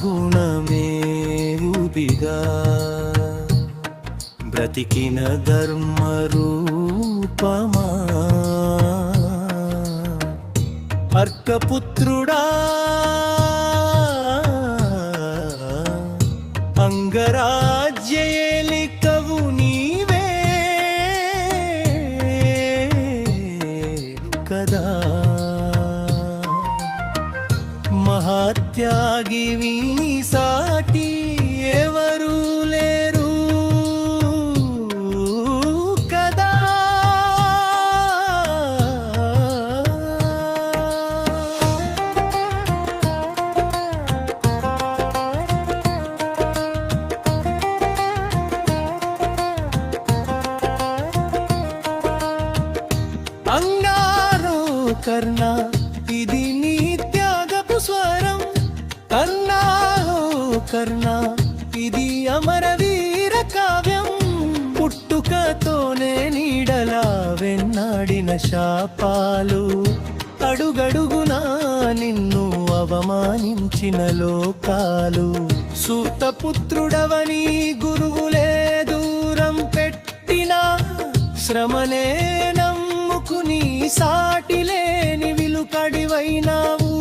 గుణమే ఊపిగా బ్రతికిన ధర్మరూపమా అర్కపుత్రుడా అంగరాజ్యేలికవు నీవే కదా మహాత్యాగివి సాటి ఎవరు లేరు కదా అంగారో కర్ణ ఇది నీ త్యాగపు స్వరం కర్ణా కర్ణ ఇది అమరవీర కావ్యం పుట్టుకతోనే నీడలా వెన్నాడిన శాపాలు అడుగడుగునా నిన్ను అవమానించిన లోకాలు సూతపుత్రుడవని గురువులే దూరం పెట్టిన శ్రమనే నమ్ముకుని సాటి లేని విలుకడివైనావు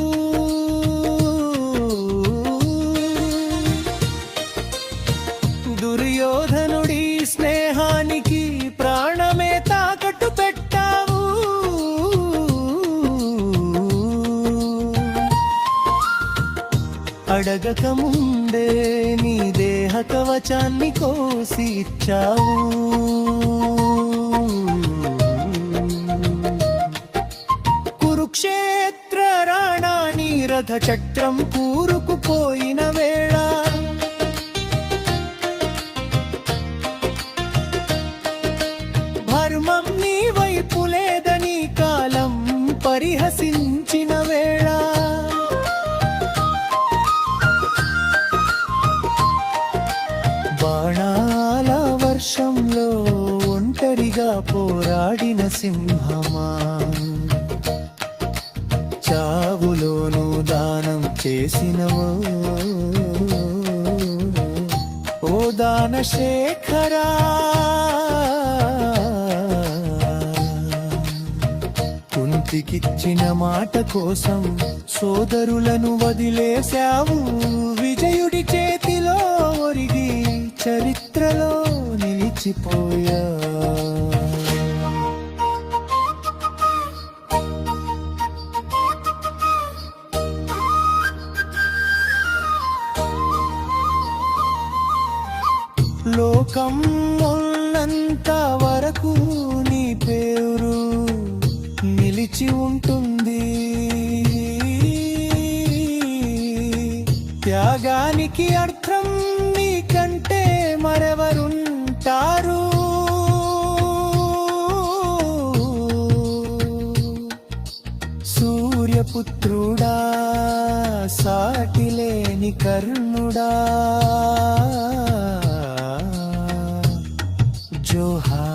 దుర్యోధనుడి స్నేహానికి ప్రాణమే తాకట్టు పెట్టావు అడగక ముందే నీ దేహ కవచాన్ని కోసి ఇచ్చావు కురుక్షేత్ర రాణాని రథ చక్రం కూరుకుపోయిన వేళ ధర్మం నీ వైపు లేదని కాలం పరిహసించిన వేళ బాణాల వర్షంలో ఒంటరిగా పోరాడిన సింహమా చావులోను దానం చేసినవో ఓ దానశేఖరా కుంతికిచ్చిన మాట కోసం సోదరులను వదిలేశావు విజయుడి చేతిలో ఒరిగి చరిత్రలో నిలిచిపోయా లోకం ఉన్నంత వరకు నీ పేరు నిలిచి ఉంటుంది త్యాగానికి అర్థం నీకంటే మరెవరుంటారు సూర్యపుత్రుడా సాటిలేని కర్ణుడా జోహార్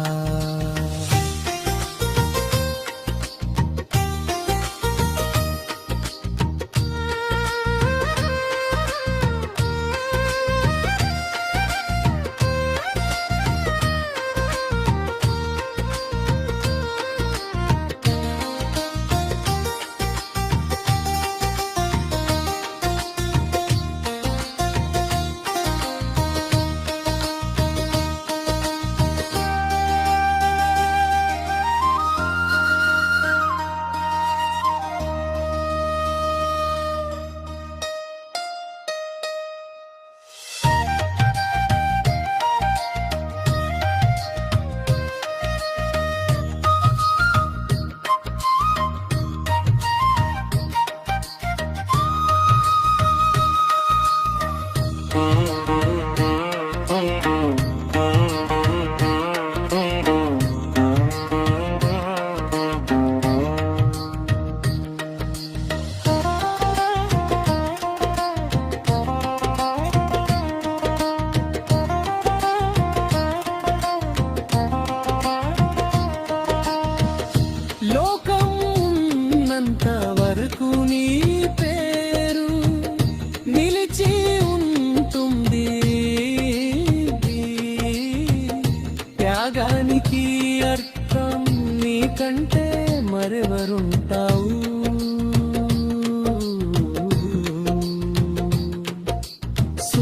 వచ్చావు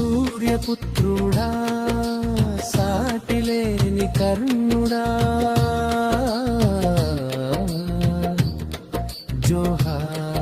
సూర్యపుత్రుడా సాటిలేని కర్ణుడా జోహార్